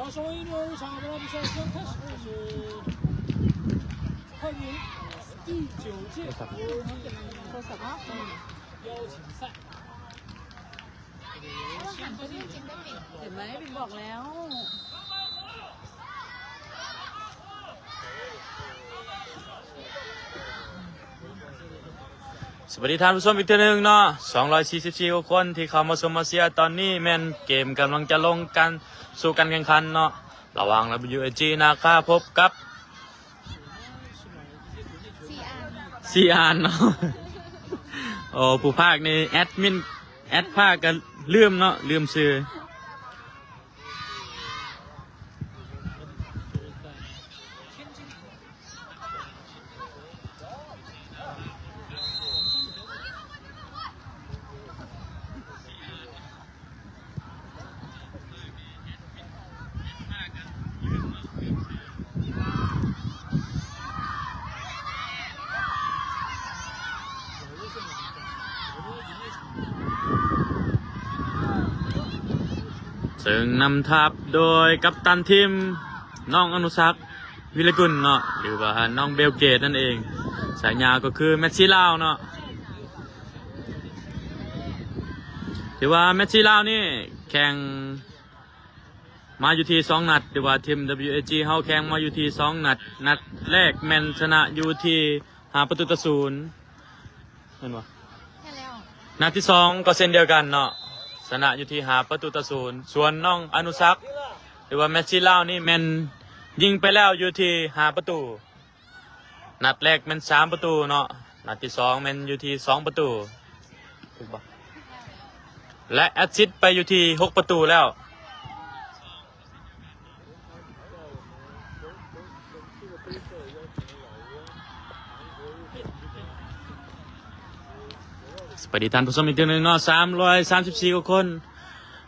好，稍微1-2场，本场比赛即将开始，这是快艇第9届国际邀请赛。เห็นไหมบินบอกแล้วสวัสดีท่านผู้ชมอีกทีหนึ่งเนาะ244คนที่เข้ามาชมมาเชียร์ตอนนี้แม่นเกมกำลังจะลงกันสู่การแข่งขันเนาะระหว่าง WAG นาคาพบกับซีอานเนาะโอ้ผู้ภาคนี่แอดมินแอดภาคกันลืมเนาะลืมชื่อซึ่งนำทัพโดยกัปตันทีมน้องอนุสักวิรกุลเนาะหรือว่าน้องเบลเกตนั่นเองสายยาวก็คือแมชชีลาวเนาะถือว่าแมชชีลาวนี่แข่งมาอยู่ที่2นัดหรือว่าทีม WAG เฮาแข่งมาอยู่ที่2นัดนัดแรกแมนชนะอยู่ที่5-0เห็นบ่นัดที่2ก็เช่นเดียวกันเนาะชนะอยู่ที่5-0ส่วนน้องอนุสักหรือว่าแมชชีลาวนี่แมนยิงไปแล้วอยู่ที่5ประตูนัดแรกแมน3ประตูเนาะนัดที่2แมนอยู่ที่2ประตูถูกปะและแอสซิสต์ไปอยู่ที่6ประตูแล้วสวัสดีท่านผู้ชมอีกทีหนึ่งเนาะ334กว่าคน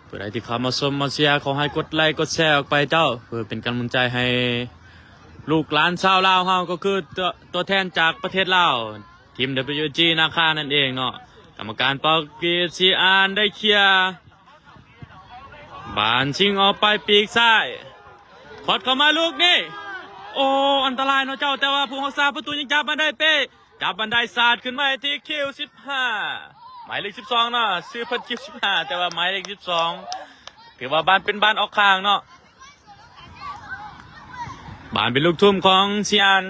เพื่อใครที่เข้ามาชมมาเชียร์ขอให้กดไลค์กดแชร์ออกไปเจ้าเพื่อเป็นกำลังใจให้ลูกหลานชาวลาวเฮาก็คือตัวแทนจากประเทศลาวทีม WG นาคานั่นเองเนาะกรรมการเปากีซีอานได้เคลียร์บานชิงออกไปปีกซ้ายขอดเข้ามาลูกนี่โอ้อันตรายเนาะเจ้าแต่ว่าผู้รักษาประตูยังจับมันได้เป๊ะจับบันไดศาสตร์ขึ้นมาที่คิว15หมายเลข12เนาะซื้อพัดคิว15แต่ว่าหมายเลข12ถือว่าบ้านเป็นบ้านออกข้างเนาะบ้านเป็นลูกทุ่มของซีอาน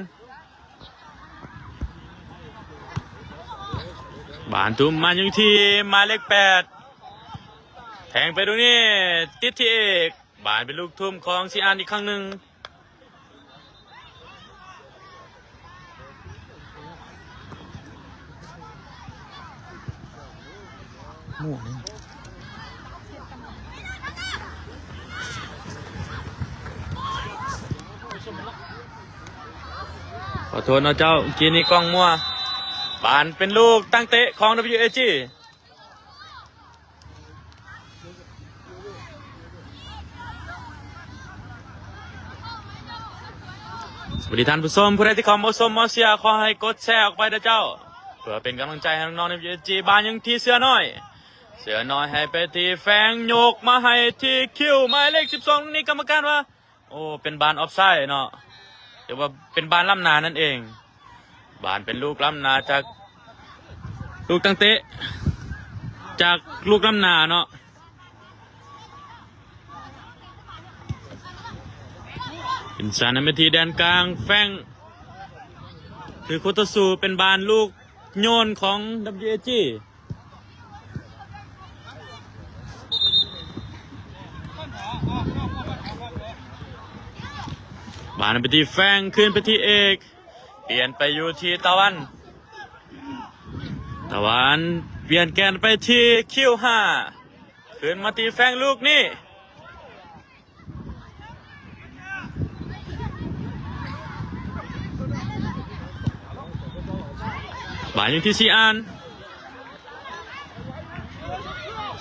บ้านทุ่มมาอยู่ที่หมายเลข8แทงไปตรงนี้ติดที่เอกบ้านเป็นลูกทุ่มของซีอานอีกครั้งหนึ่งมั่วเลยขอโทษนะเจ้ากินนี่กล้องมั่วบานเป็นลูกตั้งเตะของ WAG สวัสดีท่านผู้ชมผู้ใดที่เข้ามาชมมาเชียร์ขอให้กดแชร์ออกไปนะเจ้าเพื่อเป็นกำลังใจให้น้องๆใน WAG บานยังที่เสือน้อยให้ไปที่แฟงโยกมาให้ที่คิวหมายเลข12นี่กรรมการว่าโอ้เป็นบานออฟไซด์เนาะหรือว่าเป็นบานล้ำนานั่นเองบานเป็นลูกล้ำนาจากลูกตั้งเตะจากลูกล้ำนาเนาะเป็นสารนาทีแดนกลางแฟงคือโคตสูเป็นบานลูกโยนของ WAGบานไปที่แฟงขึ้นไปที่เอกเปลี่ยนไปอยู่ที่ตะวันเปลี่ยนแกนไปที่คิว5ขึ้นมาที่แฟงลูกนี่บานอยู่ที่ซีอาน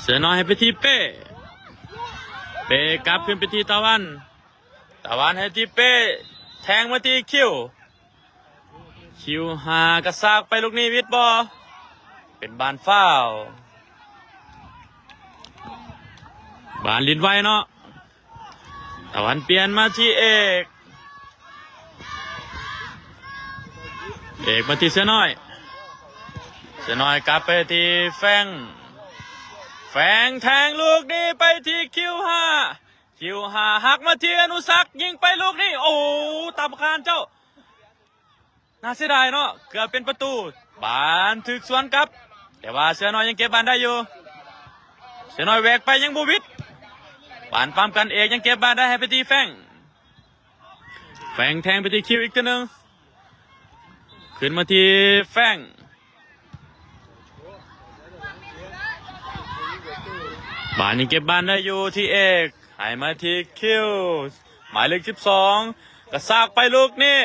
เสือน้อยให้ไปที่เป้กลับขึ้นไปที่ตะวันให้ที่เป้แทงมาที่คิว5กระซากไปลูกนี้วิทบอเป็นบานฟ้าวบานลินไว้เนาะ ตะวันเปลี่ยนมาที่เอกมาที่เสือน้อยกลับไปที่แฟงแทงลูกนี้ไปที่คิวห้าหักมาที่อนุสักยิงไปลูกนี้โอ้ตามคานเจ้าน่าเสียดายเนาะเกือบเป็นประตูบานถึกสวนครับแต่ว่าเสือน้อยยังเก็บบานได้อยู่เสือน้อยแหวกไปยังบูวิทบานปั๊มกันเอกยังเก็บบานได้ให้ไปที่แฟงแทงไปที่คิวอีกตัวหนึ่งขึ้นมาที่แฟงบานยังเก็บบานได้อยู่ที่เอกหายมาที่คิวหมายเลข12กระซากไปลูกนี่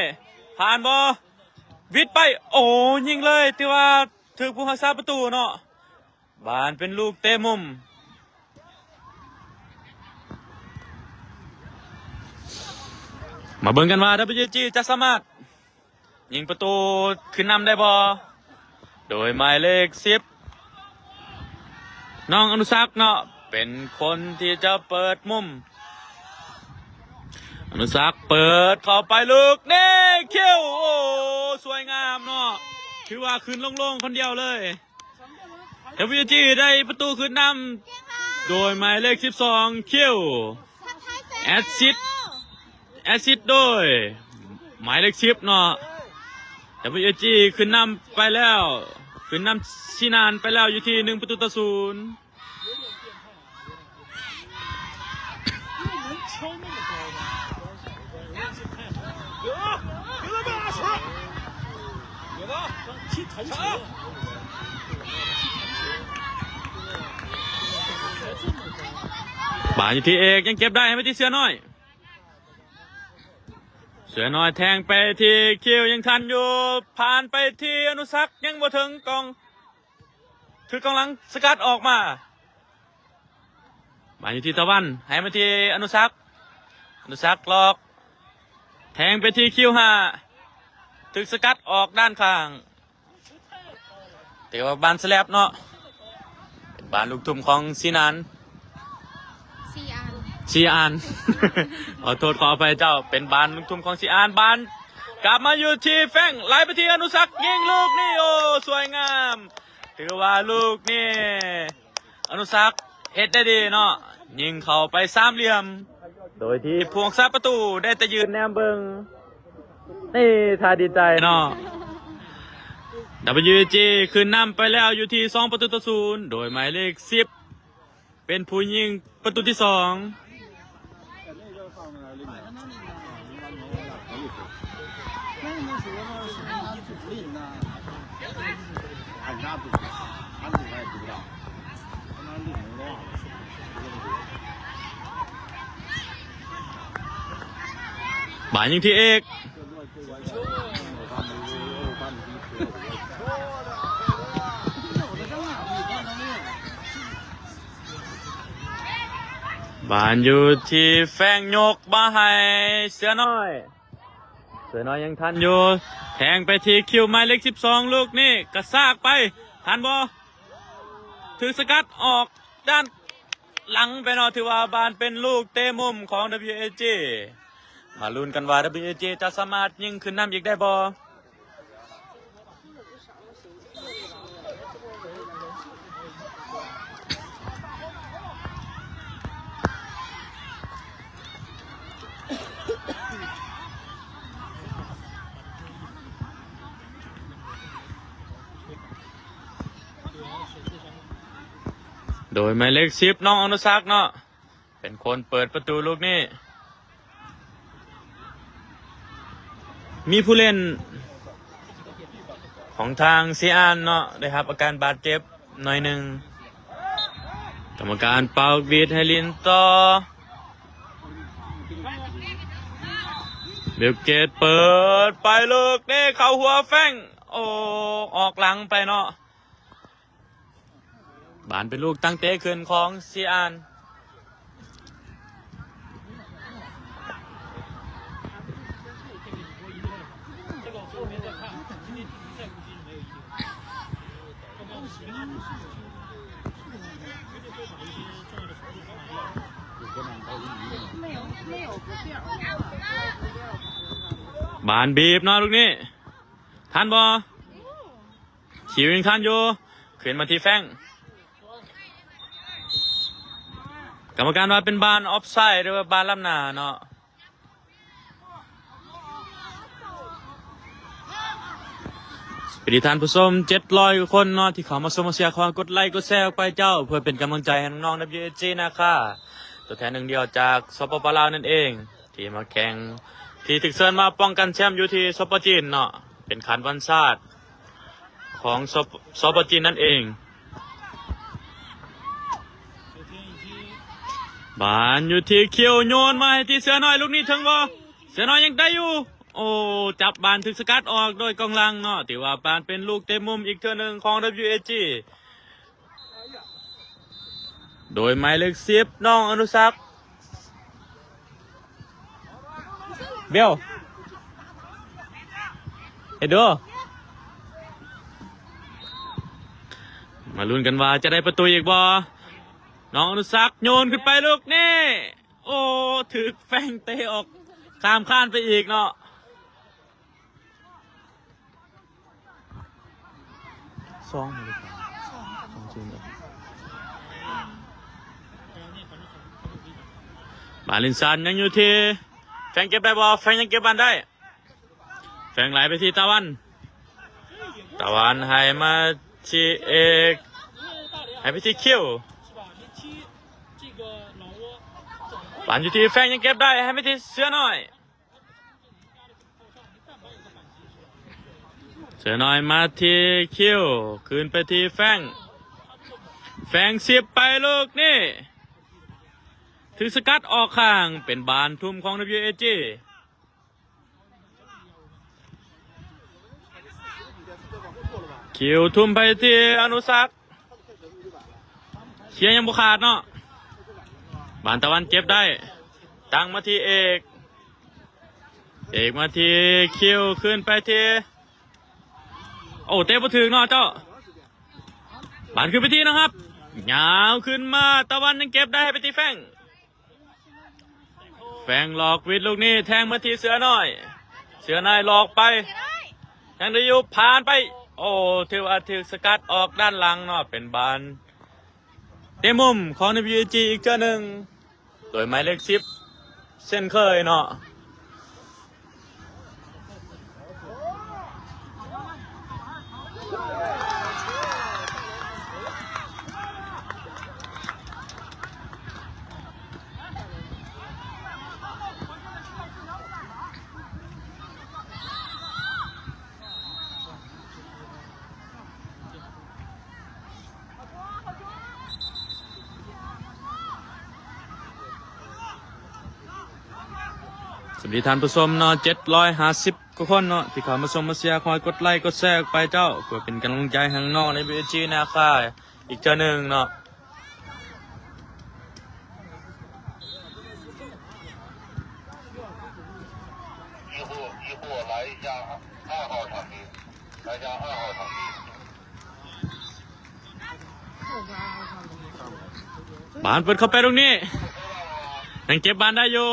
ผ่านบอวิทไปโอ้ยิงเลยที่ว่าถึงผู้รักษาประตูเนาะบานเป็นลูกเตะมุมมาเบิ่งกันว่า WG จะสามารถยิงประตูขึ้นนำได้บอโดยหมายเลข10น้องอนุสักเนาะเป็นคนที่จะเปิดมุมอนุสักเปิดเข้าไปลูกนี่คิวโอ้สวยงามเนาะถือว่าขึ้นโล่งๆคนเดียวเลย WG ได้ประตูขึ้นนำโดยหมายเลข12คิวแอสซิดโดยหมายเลข10เนาะWG ขึ้นนำไปแล้วขึ้นนำชินานไปแล้วอยู่ที่1-0บานอยู่ที่เอกยังเก็บได้ให้ไปที่เสือน้อยแทงไปที่คิวยังทันอยู่ผ่านไปที่อนุสักยังบ่ถึงกองถือกองหลังสกัดออกมาบานอยู่ที่ตะวันให้มาที่อนุสักหลอกแทงไปที่คิว5ถึกสกัดออกด้านข้างแต่ว่าบานสแลบเนาะเป็นบานลูกทุ่มของซีนานซีอาน ขอโทษขออภัยเจ้าเป็นบานลูกทุ่มของซีอานบานกลับมาอยู่ที่แฟงไหลไปที่อนุสักยิงลูกนี่โอ้สวยงามถือว่าลูกนี่อนุสักเฮ็ดได้ดีเนาะยิงเข้าไป3เหลี่ยมโดยที่พวงซับประตูได้แต่ยืนแนมเบิงนี่ท่าดีใจเนาะ WG ขึ้นนำไปแล้วอยู่ที่2-0โดยหมายเลข10เป็นผู้ยิงประตูที่2บานยิงที่เอกบานอยู่ที่แฟงยกบ้าให้เสือน้อยยังทันอยู่แทงไปที่คิวหมายเลข12ลูกนี่กระซากไปทันบอถือสกัดออกด้านหลังไปเนาะถือว่าบานเป็นลูกเตะมุมของ WG มาลุ้นกันว่า WG จะสามารถยิงขึ้นนำอีกได้บอโดยหมายเลข10น้องอนุสักเนาะเป็นคนเปิดประตูลูกนี้มีผู้เล่นของทางซีอานเนาะได้รับอาการบาดเจ็บหน่อยหนึ่งกรรมการเป่าบีดให้ลินต่อเบลเกตเปิดไปลูกนี่เข้าหัวแฟงโอ้ออกหลังไปเนาะบานเป็นลูกตั้งเตะขึ้นของซีอาน บานบีบเนาะลูกนี้ทันบอคิวยังทันอยู่ขึ้นมาที่แฟงกรรมการว่าเป็นบานออฟไซด์หรือว่าบานล้ำหน้าเนาะสวัสดีท่านผู้ชม700 กว่าคนเนาะที่เข้ามาชมมาเชียร์ขอกดไลค์กดแชร์ออกไปเจ้าเพื่อเป็นกำลังใจให้น้องๆ WAG นะคะตัวแทนหนึ่งเดียวจากสปป.ลาวนั่นเองที่มาแข่งที่ถึกเชิญมาป้องกันแชมป์อยู่ที่สปป.จีนเนาะเป็นขันวันชาติของสปป.จีนนั่นเองบานอยู่ที่เขียวโยนมาให้ที่เสือน้อยลูกนี้ถึงบ่เสือน้อยยังได้อยู่โอ้จับบานถึกสกัดออกโดยกองหลังเนาะถือว่าบานเป็นลูกเต็มมุมอีกเทื่อหนึ่งของ WAG โดยหมายเลข10น้องอนุสักเบลเฮ็ดดูมาลุ้นกันว่าจะได้ประตูอีกบ่น้องอนุสักโยนขึ้นไปลูกนี่โอ้ถึกแฟงเตะออกข้ามข้านไปอีกเนาะ2เลย2จริงเลยบาลินซันยังอยู่ที่แฟงเก็บได้บ่แฟงยังเก็บบานได้แฟงไหลไปที่ตะวันให้มาที่เอกให้ไปที่คิวบานอยู่ที่แฟงยังเก็บได้ให้ไปที่เสือน้อยเสือน้อยมาที่คิวคืนไปที่แฟง10ไปลูกนี่ถึงสกัดออกข้างเป็นบานทุ่มของ WAG คิวทุ่มไปที่อนุสักเขียยังบุขาดเนาะบานตะวันเก็บได้ตั้งมาที่เอกมาที่คิวขึ้นไปที่โอ้เตะบ่ถึงเนาะเจ้าบานขึ้นไปที่นะครับยาวขึ้นมาตะวันยังเก็บได้ให้ไปที่แฟงหลอกวิดลูกนี้แทงมาที่เสือน้อยหลอกไปแทงได้อยู่ผ่านไปโอ้ถือว่าถือสกัดออกด้านหลังเนาะเป็นบานเต็มมุมของ WAG อีกเจ้าหนึ่งโดยหมายเลข10เช่นเคยเนาะสวัสดีท่านผู้ชมเนาะ750 กว่าคนเนาะที่เข้ามาชมมาเชียร์คอยกดไลค์กดแชร์ไปเจ้าเพื่อเป็นกำลังใจให้น้องใน WAG นะคะอีกเจ้าหนึ่งเนาะบานเปิดเข้าไปตรงนี้ยังเก็บบานได้อยู่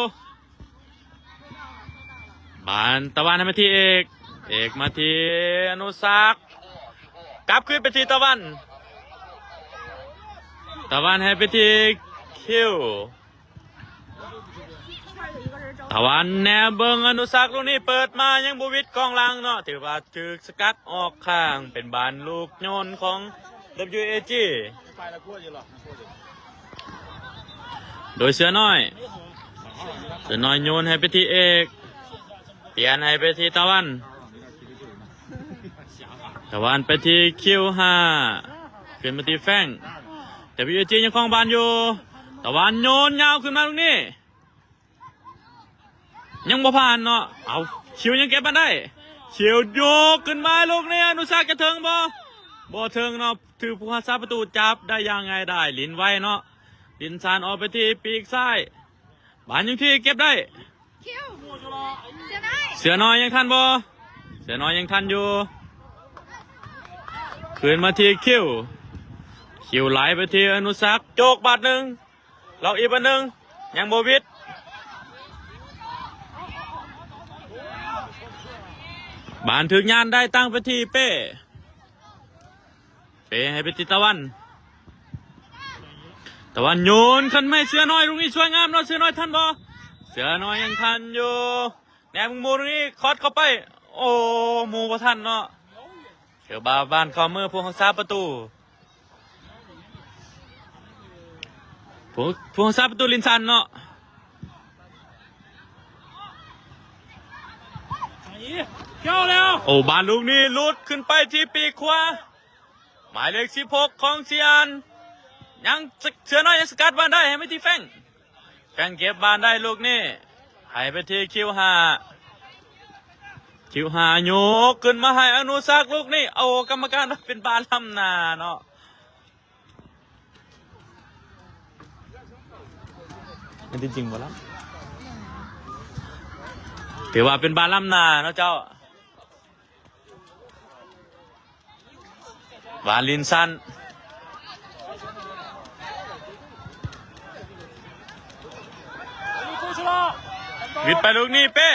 บานตะวันให้มาที่เอกมาที่อนุสักกลับขึ้นไปที่ตะวันให้ไปที่คิวตะวันแนวเบิงอนุสักลูกนี้เปิดมายังบูวิดกองหลังเนาะถือว่าถึกสกัดออกข้างเป็นบานลูกโยนของ WAG โดยเสือน้อยโยนให้ไปที่เอกเปลี่ยนให้ไปที่ตะวันไปที่คิว5ขึ้นมาที่แฟงแต่WAGยังคล้องบานอยู่ตะวันโยนยาวขึ้นมาตรงนี้ยังบ่ผ่านเนาะเอาคิวยังเก็บมาได้คิวโยกขึ้นมาลูกนี้อนุสักจะถึงบ่ถึงเนาะถือผู้รักษาประตูจับได้ยังไงได้ลิ้นไว้เนาะลิ้นซานออกไปที่ปีกซ้ายบานยังที่เก็บได้เสือน้อยยังทันอยู่คืนมาที่คิวไหลไปที่อนุสักโจกบาทหนึ่งเราอีกบาทหนึ่งยังโบวิด บานถึงยานได้ตั้งไปที่เป้ให้ไปติดตะวันโยนขึ้นไม่เสือน้อยลุงนี่ช่วยงามเนาะเสือน้อยทันบ่เสือน้อยยังทันอยู่แหนมมูลุงนี่คอดเข้าไปโอ้หมูบ่ทันเนาะเสือบาบานเข้ามือผู้รักษาประตูผู้รักษาประตูลินซันเนาะโอ้บานลูกนี่ลุดขึ้นไปที่ปีกขวาหมายเลข16ของเซียนยังเสือน้อยยังสกัดบานได้ให้ไม่ที่แฟงเก็บบานได้ลูกนี่ให้ไปที่คิวหาโยกขึ้นมาให้อนุสักลูกนี่เอากรรมการเป็นบานล้ำนาเนาะมันจริงๆบ่ล่ะถือว่าเป็นบานล้ำนาเนาะเจ้าบานลินซันวิดไปลูกนี่เป้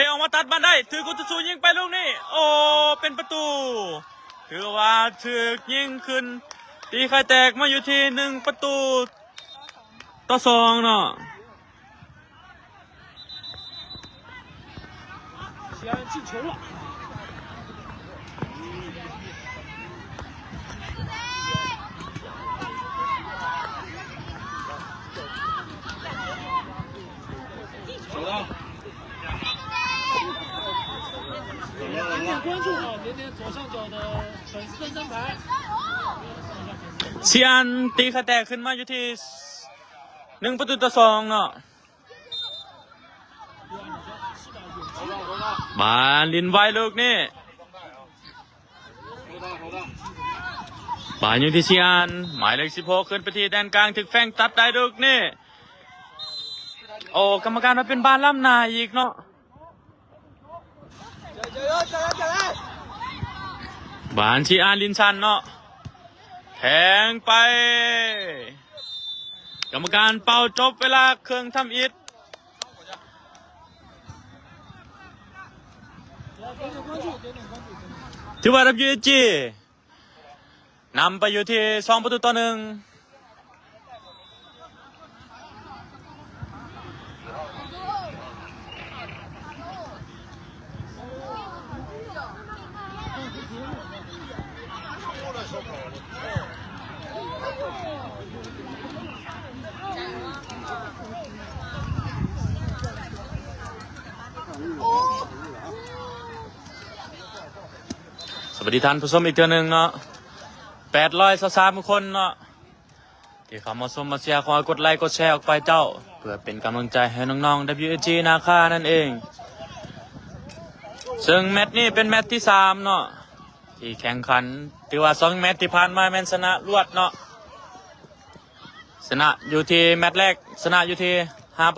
ออกมาตัดบานได้ถือกุตุสูยิงไปลูกนี่โอ้เป็นประตูถือว่าถือยิงขึ้นตีไข่แตกมาอยู่ที่1-2เนาะเซียนตีไข่แตกขึ้นมาอยู่ที่1-2เนาะบานลินไว้ลูกนี่บานอยู่ที่เซียนหมายเลข16ขึ้นไปที่แดนกลางถึงแฟงตัดได้ลูกนี่โอ้กรรมการมาเป็นบานล้ำนาอีกเนาะบานชีอานลินชันเนาะแทงไปกรรมการเป่าจบเวลาเครื่องทำอิฐถือว่า WG นำไปอยู่ที่2-1สวัสดีท่านผู้ชมอีกเทื่อนึงเนาะ823คนเนาะที่เข้ามาชมมาเชียร์ขอกดไลค์กดแชร์ออกไปเจ้าเพื่อเป็นกำลังใจให้น้องๆ WG นาคานั่นเองซึ่งแมตช์นี้เป็นแมตช์ที่3เนาะที่แข่งขันถือว่า2แมตช์ที่ผ่านมาแม่นชนะรวดเนาะชนะอยู่ที่แมตช์แรกชนะอยู่ที่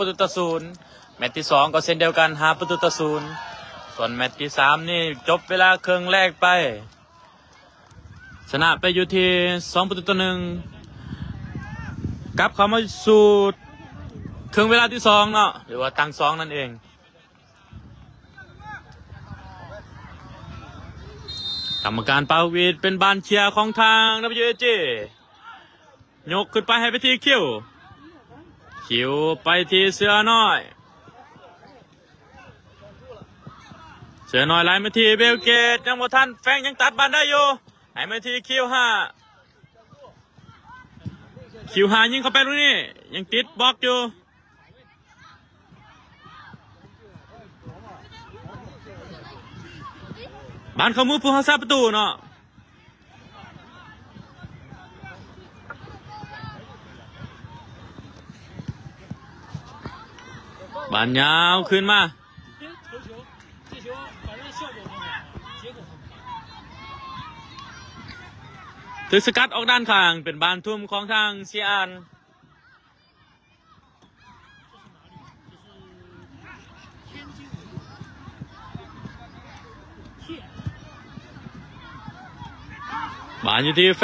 5-0แมตช์ที่2ก็เช่นเดียวกัน5-0ส่วนแมตช์ที่3นี่จบเวลาครึ่งแรกไปชนะไปอยู่ที่2-1กลับเข้ามาสู่ครึ่งเวลาที่2เนาะหรือว่าตั้ง2นั่นเองกรรมการเป่าวีดเป็นบานเชียร์ของทาง WG ยกขึ้นไปให้ไปที่คิวไปที่เสือน้อยไล่มาที่เบลเกตยังบ่ทันแฟงยังตัดบานได้อยู่ให้มาที่คิว5ยิงเข้าไปตรงนี้ยังติดบล็อกอยู่บานเข้ามือผู้รักษาประตูเนาะบานยาวขึ้นมาถึกสกัดออกด้านข้างเป็นบานทุ่มของทางเซียนบานอยู่ที่แ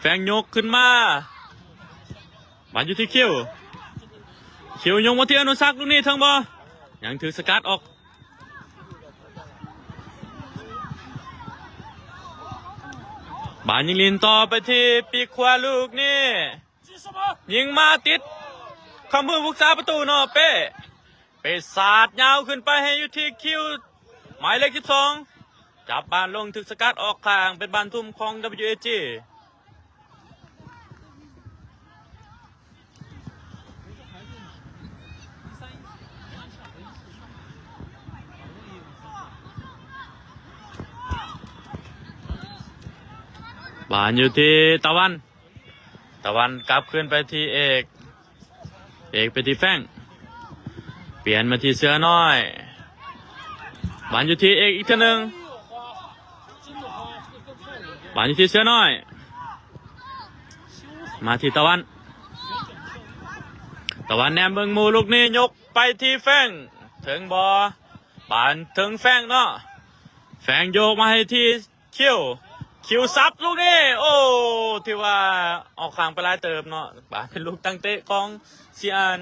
ฟงยกขึ้นมาบานอยู่ที่คิวยกมาที่อนุสักลูกนี้ทั้งบ่ยังถือสกัดออก บานยิงลินต่อไปที่ปีกขวาลูกนี่ยิงมาติดคำพูดผู้สาประตูเนาะเป้เป้สาดยาวขึ้นไปให้อยู่ที่คิวหมายเลข12จับบานลงถึกสกัดออกข้างเป็นบานทุ่มของ WAG บานอยู่ที่ตะวันกลับขึ้นไปที่เอกไปที่แฟงเปลี่ยนมาที่เสือน้อยบานอยู่ที่เอกอีกทีหนึ่งบานอยู่ที่เสือน้อยมาที่ตะวันแนมเบิงมูลูกนี้ยกไปที่แฟงถึงบานถึงแฟงเนาะแฟงโยกมาให้ที่คิวซับลูกนี้โอ้ที่ว่าออกข้างไปลายเติมเนาะบานเป็นลูกตั้งเตะของเซียน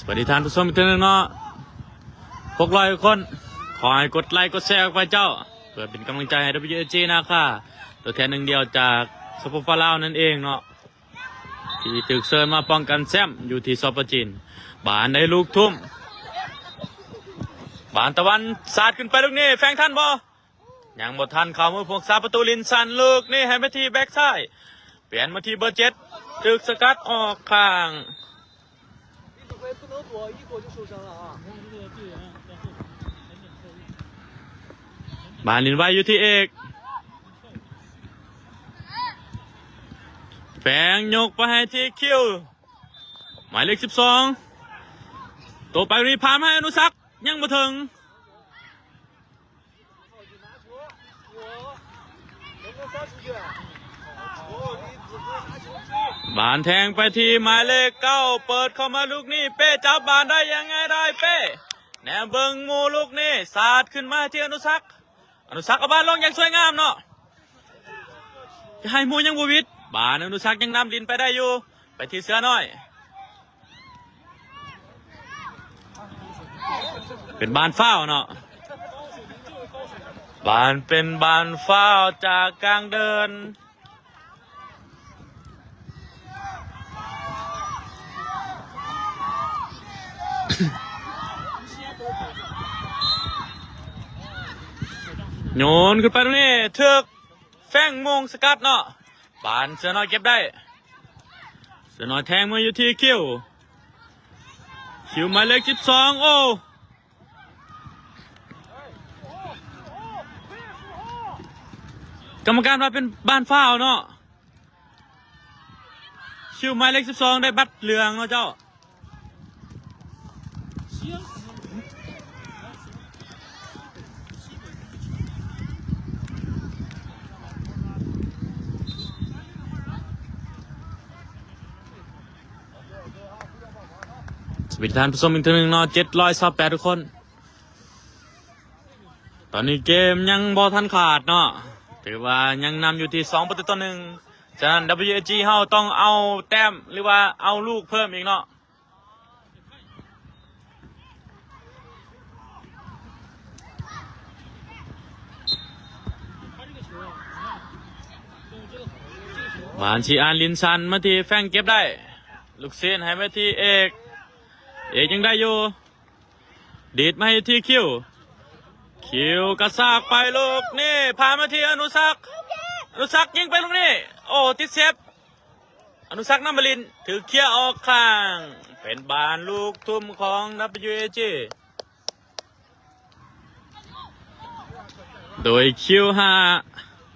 สวัสดีท่านผู้ชมทุกท่านเนาะ600 คนขอให้กดไลค์กดแชร์ออกไปเจ้าเพื่อเป็นกำลังใจให้ WAG นะคะตัวแทนหนึ่งเดียวจากสปปลาวนั่นเองเนาะที่ตึกเซินมาป้องกันแชมป์อยู่ที่สปจีนบานในลูกทุ่มบานตะวันสาดขึ้นไปลูกนี้แฟงทันบ่ยังหมดทันเข้ามือพวกซาประตูลินสันลูกนี่ให้มาที่แบ็กซ้ายเปลี่ยนมาที่เบอร์ 7ตึกสกัดออกข้างบานลินไว้อยู่ที่เอกแฝงยกไปให้ที่คิวหมายเลข12ตัวไปรีพามให้อนุสักยังมาถึงบานแทงไปที่หมายเลข9เปิดเข้ามาลูกนี้เป้จับบานได้ยังไงได้เป้แนวเบิงงูลูกนี้สาดขึ้นมาที่อนุสักเอาบานลงอย่างสวยงามเนาะจะให้มูยังบูวิดบานอนุสักยังนำดินไปได้อยู่ไปที่เสือน้อยเป็นบานเฝ้าเนาะบานเป็นบานเฝ้าจากกลางเดินโยนขึ้นไปตรงนี้เทือกแฟงมงสกัดเนาะบานเสือน้อยเก็บได้เสือน้อยแทงมาอยู่ที่คิวหมายเลข12โอ้กรรมการมาเป็นบานฝ้าวเนาะคิวหมายเลข12ได้บัตรเหลืองเนาะเจ้าสวัสดีท่านผู้ชมอีกทีหนึ่งเนาะ728ทุกคนตอนนี้เกมยังบอทันขาดเนาะถือว่ายังนำอยู่ที่2-1ฉะนั้น WAG เฮาต้องเอาแต้มหรือว่าเอาลูกเพิ่มอีกเนาะบานชีอานลินซันมาที่แฟงเก็บได้ลูกเซียนให้มาที่เอกยังได้อยู่ดีดมาให้ที่คิวกระซากไปลูกนี่พามาที่อนุสักยิงไปลูกนี่โอ้ติดเซฟอนุสักน้ำบลินถือเคี้ยออกข้างเป็นบานลูกทุ่มของ WAG โดยคิว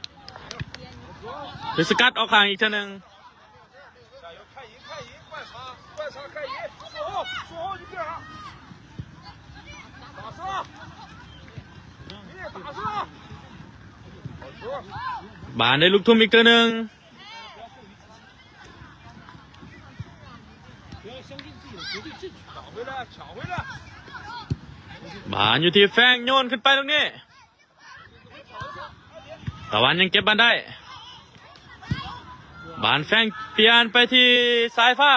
5ถือสกัดออกข้างอีกทีหนึ่งบานได้ลูกทุ่มอีกตัวหนึ่งบานอยู่ที่แฟงโยนขึ้นไปตรงนี้ตะวันยังเก็บบานได้บานแฟงเปลี่ยนไปที่สายฟ้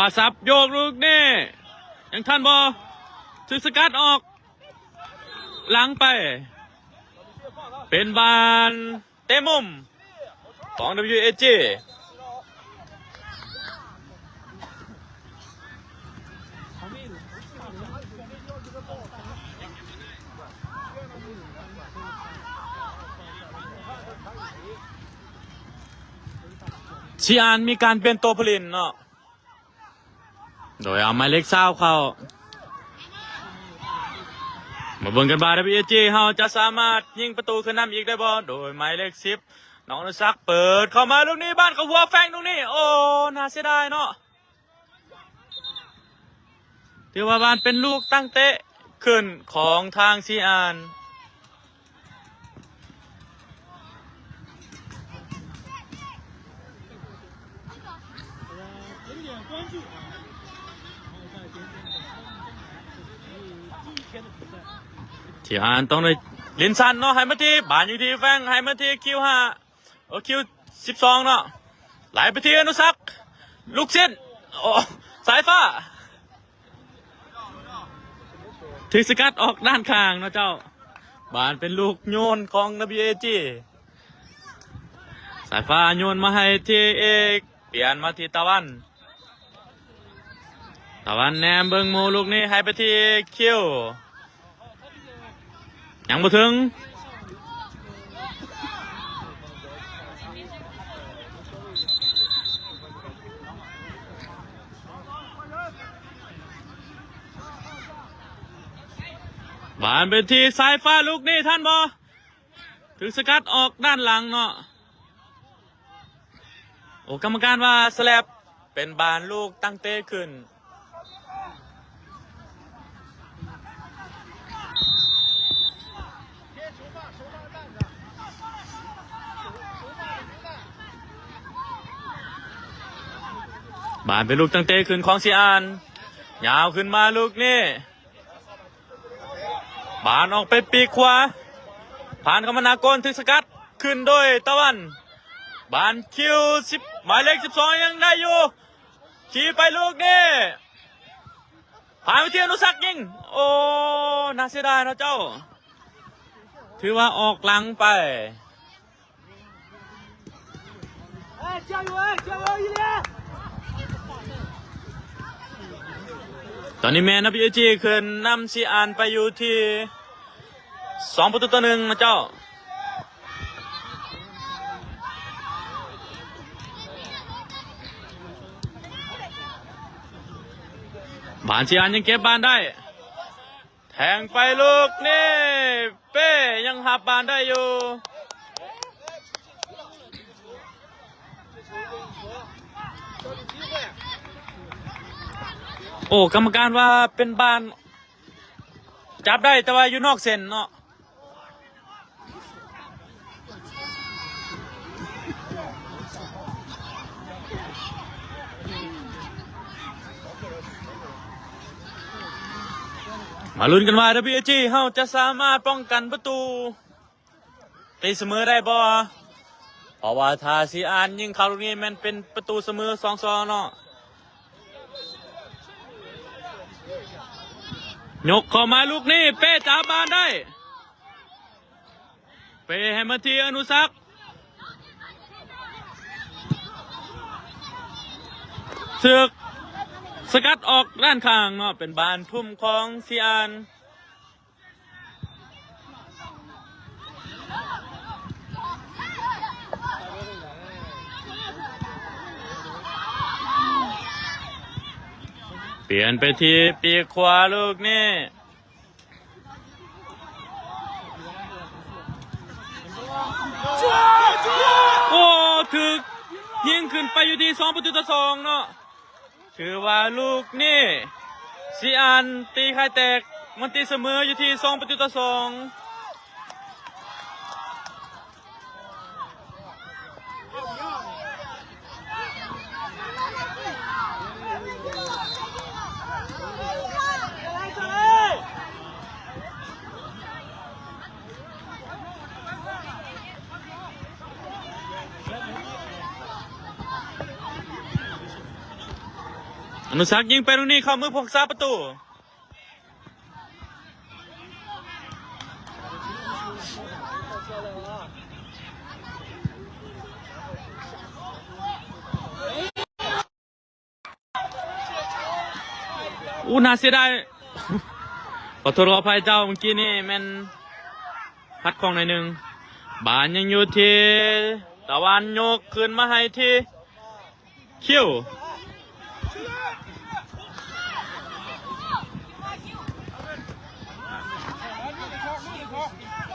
าซับโยกลูกนี่ ยังทันบอถึกสกัดออกหลังไปเป็นบานเตะมุมของ WAG ชีอานมีการเปลี่ยนตัวผู้เล่นเนาะโดยเอาหมายเลข20เข้ามาเบิ่งกันบ่า WAG เฮาจะสามารถยิงประตูขึ้นนำอีกได้บ่โดยหมายเลข10น้องอนุสักษ์เปิดเข้ามาลูกนี้บ้านเขาหัวแฟงตรงนี้โอ้น่าเสียดายเนาะถือว่าบ้านเป็นลูกตั้งเตะขึ้นของทางชีอานที่อ่านต้องเลยลินซันเนาะให้มาที่บานอยู่ที่แฟงให้มาที่คิว5คิว12เนาะไหลไปที่อนุสักษ์ลูกเส้นโอ้สายฟ้าถึกสกัดออกด้านข้างเนาะเจ้าบานเป็นลูกโยนของ WAG สายฟ้าโยนมาให้ที่เอกเปลี่ยนมาที่ตะวันแนมเบิ่งโมลูกนี้ให้ไปที่คิวยังบ่ถึงบานไปที่สายฟ้าลูกนี้ท่านบอถึงสกัดออกด้านหลังเนาะโอ้กรรมการว่าสแลบเป็นบานลูกตั้งเตะขึ้นบานเป็นลูกตั้งเตะขึ้นของซีอานยาวขึ้นมาลูกนี่บานออกไปปีกขวาผ่านคมนาโกนถึงสกัดขึ้นโดยตะวันบานคิว10หมายเลข12ยังได้อยู่ขี่ไปลูกนี่ผ่านไปที่อนุสักษ์ยิงโอ้น่าเสียดายนะเจ้าถือว่าออกหลังไปตอนนี้แมนนะWAGขึ้นนำซีอานไปอยู่ที่2-1นะเจ้าบานซีอานยังเก็บบานได้แทงไปลูกนี่เป้ยังหับบานได้อยู่โอ้กรรมการว่าเป็นบานจับได้แต่ว่าอยู่นอกเส้นเนาะมาลุ้นกันว่า WAG เฮาจะสามารถป้องกันประตูตีเสมอได้บ่เพราะว่าถ้าซีอานยิงเข้าลูกนี้มันเป็นประตูเสมอ2-2เนาะยกเข้ามาลูกนี้เป้จับบานได้เป้ให้มาที่อนุสักษ์เสือกสกัดออกด้านข้างเนาะเป็นบานทุ่มของซีอานเปลี่ยนไปที่ปีกขวาลูกนี่โอ้ถึกยิงขึ้นไปอยู่ที่2-2เนาะถือว่าลูกนี่ซีอานตีไข่แตกมันตีเสมออยู่ที่2-2อ นุสักยิงไปตรงนี้เข้ามือพวกซาประตูน่าเสียดาย ขอโทษขออภัยเจ้าเมื่อกี้นี่แม่นพัดของหน่อยหนึ่งบานยังอยู่ที่ตะวันโยกขึ้นมาให้ที่คิว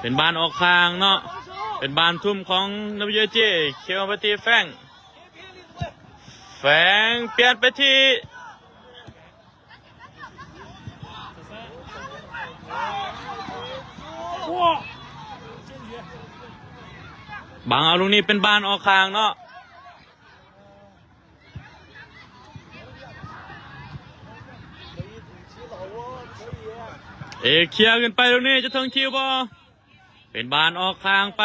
เป็นบานออกข้างเนาะเป็นบานทุ่มของ WJ เคียวไปที่แฟงเปลี่ยนไปที่บางเอาลูกนี้เป็นบานออกข้างเนาะเคลียร์ขึ้นไปตรงนี้จะถึงคิวบอเป็นบานออกข้างไป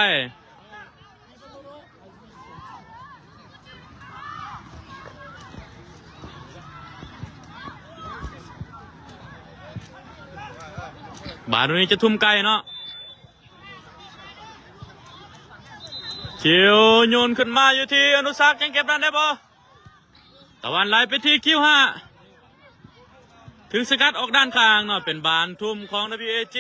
บานตรงนี้จะทุ่มไกลเนาะคิวโยนขึ้นมาอยู่ที่อนุสักยังเก็บได้บอตะวันไหลไปที่คิว5ถึงสกัดออกด้านข้างเนาะเป็นบานทุ่มของ WAG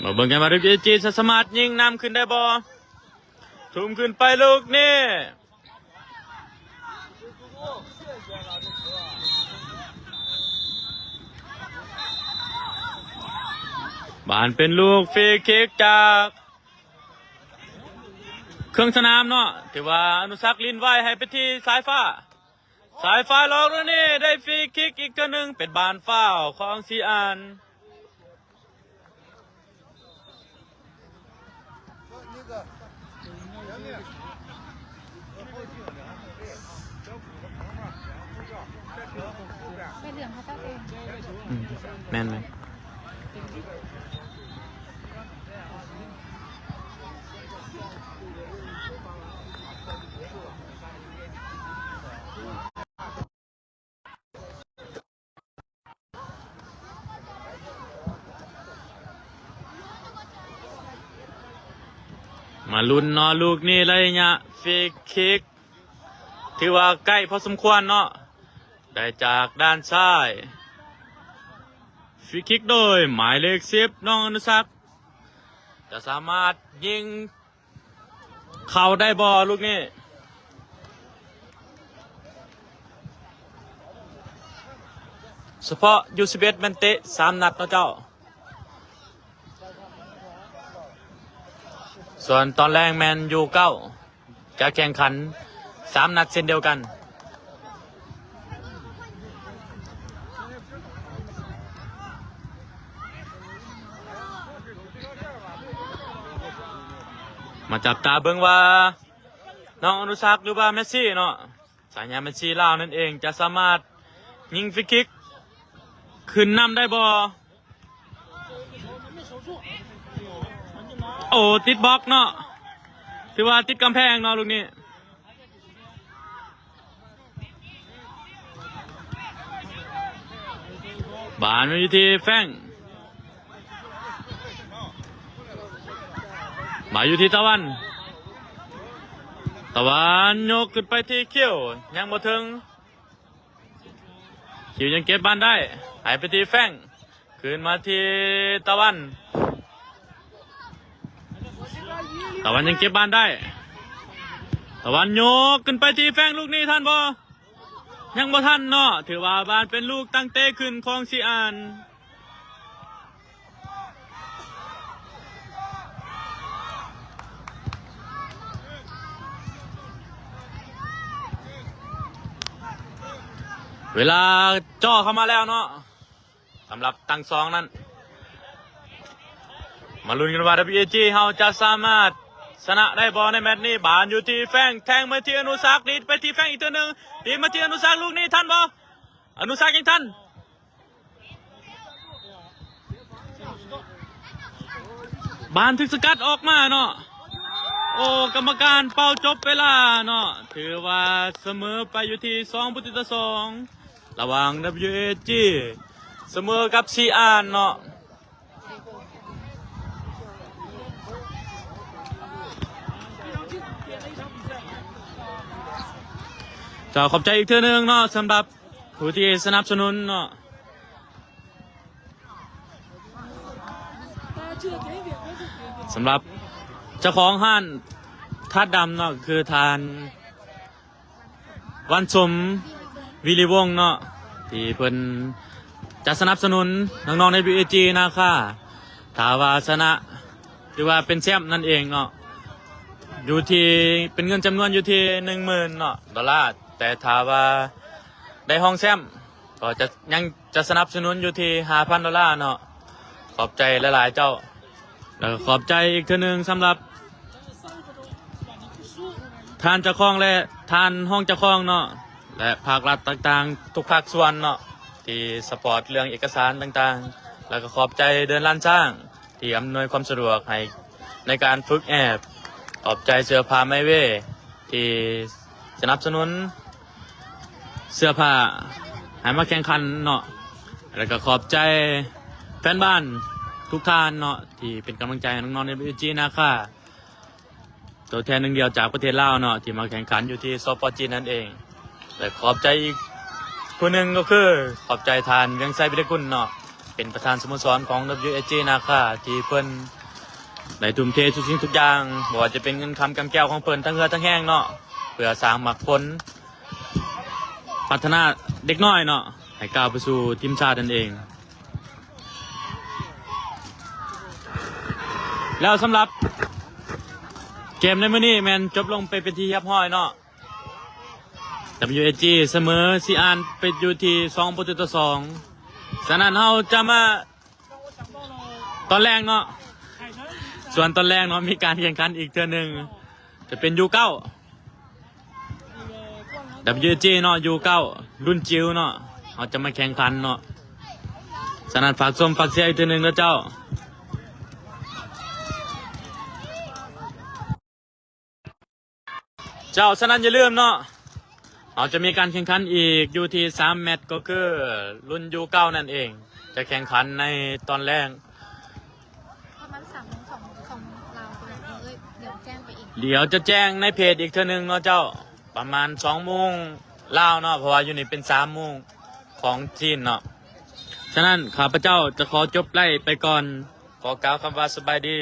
มาเบิ่งกันว่า WAG จะสามารถยิงนำขึ้นได้บ่ทุ่มขึ้นไปลูกนี่บานเป็นลูกฟรีคิกจากเครื่องสนามเนาะถือว่าอนุสักลินไว้ให้ไปที่สายฟ้าล็อกแล้วนี่ได้ฟรีคิกอีกตัวหนึ่งเป็นบานฟาวของซีอันไม่เหลืองเขาเจ้าเอง แม่นไหมมาลุ้นเนาะลูกนี่เลยเนี่ยฟรีคิกถือว่าใกล้พอสมควรเนาะได้จากด้านซ้ายฟรีคิกโดยหมายเลข10น้องอนุสักจะสามารถยิงเข่าได้บอลูกนี้เฉพาะU11มันเตะ3 นัดเนาะเจ้าส่วนตอนแรกแมนU9จะแข่งขัน3 นัดเช่นเดียวกันมาจับตาเบิ่งว่าน้องอนุสักหรือว่าเมสซี่เนาะสายงานเมสซี่ลาวนั่นเองจะสามารถยิงฟรีคิกขึ้นนำได้บ่โอ้ติดบล็อกเนาะถือว่าติดกำแพงเนาะลูกนี้บานวิธีแฟงมาอยู่ที่ตะวันโยกขึ้นไปที่คิวยังบ่ถึงคิวยังเก็บบ้านได้หายไปที่แฟงขึ้นมาที่ตะวันยังเก็บบ้านได้ตะวันโยกขึ้นไปที่แฟงลูกนี้ท่านบ่ยังบ่ทันเนาะถือว่าบ้านเป็นลูกตั้งเตะขึ้นของซีอานเวลาจ่อเข้ามาแล้วเนาะสำหรับตั้ง2นั้นมาลุ้นกันว่า WAG เฮาจะสามารถ ชนะได้บอลในแมตช์นี้บานอยู่ที่แฟงแทงมาที่อนุสักดีดไปที่แฟงอีกตัวหนึ่งดีดมาที่อนุสักลูกนี้ทันบออนุสักยังทันบานถึกสกัดออกมาเนาะโอ้กรรมการเป่าจบเวลาเนาะถือว่าเสมอไปอยู่ที่2-2ระหว่าง WAG เสมอกับซีอานเนาะจะขอบใจอีกเทื่อนึงเนาะสำหรับผู้ที่สนับสนุนเนาะสำหรับเจ้าของห้านทาดดำเนาะคือทานวันสมวิริวงศ์เนาะที่เพิ่นจะสนับสนุนน้องๆใน BAG นะค่ะถ้าว่าชนะหรือว่าเป็นแชมป์นั่นเองเนาะอยู่ที่เป็นเงินจำนวนอยู่ที่ 10,000 เนาะดอลลาร์แต่ถ้าว่าได้ห้องแชมป์ก็จะยังจะสนับสนุนอยู่ที่ 5,000 ดอลลาร์เนาะขอบใจหลายๆเจ้าแล้วก็ขอบใจอีกเทื่อนึงสำหรับทานเจ้าของและทานห้องเจ้าของเนาะและภาครัฐต่างๆทุกภาคส่วนเนาะที่สปอร์ตเรื่องเอกสารต่างๆแล้วก็ขอบใจเดินล้านช่างที่อำนวยความสะดวกให้ในการฝึกแอบขอบใจเสื้อผ้าไมเว่ที่สนับสนุนเสื้อผ้าให้มาแข่งขันเนาะแล้วก็ขอบใจแฟนบ้านทุกท่านเนาะที่เป็นกำลังใจให้น้องๆใน BAG นะค่ะตัวแทนหนึ่งเดียวจากประเทศลาวเนาะที่มาแข่งขันอยู่ที่สปจีนั่นเองและขอบใจอีกคนหนึ่งก็คือขอบใจทานเวียงไซบิลกุลเนาะเป็นประธานสโมสรของ WAG นะค่ะที่เพิ่นได้ทุ่มเททุกสิ่งทุกอย่างบ่ว่าจะเป็นเงินคำกำแก้วของเพิ่นทั้งเรือทั้งแห้งเนาะเพื่อสร้างมรรคผลพัฒนาเด็กน้อยเนาะให้ก้าวไปสู่ทีมชาตินั่นเองแล้วสำหรับเกมในมื้อนี้แมนจบลงไปเป็นที่เรียบร้อยเนาะ WAG เสมอซีอานไปอยู่ที่2-2ฉะนั้นเราจะมาตอนแรกเนาะส่วนตอนแรกเนาะมีการแข่งขันอีกเทื่อนึงจะเป็น U9 WAG เนาะ U9 รุ่นจิ๋วเนาะเราจะมาแข่งขันเนาะฉะนั้นฝากชมฝากเชียร์อีกเทื่อนึงนะเจ้าฉะนั้นอย่าลืมเนาะเราจะมีการแข่งขันอีกอยู่ที่3 แมตช์ก็คือรุ่น U9 นั่นเองจะแข่งขันในตอนแรกประมาณ3 โมงของเราเดี๋ยวแจ้งไปอีกเดี๋ยวจะแจ้งในเพจอีกเทื่อนึงเนาะเจ้าประมาณ2 โมงลาวเนาะเพราะว่าอยู่นี่เป็น3 โมงของจีนเนาะฉะนั้นข้าพเจ้าจะขอจบไล่ไปก่อนขอกล่าวคำว่าสบายดี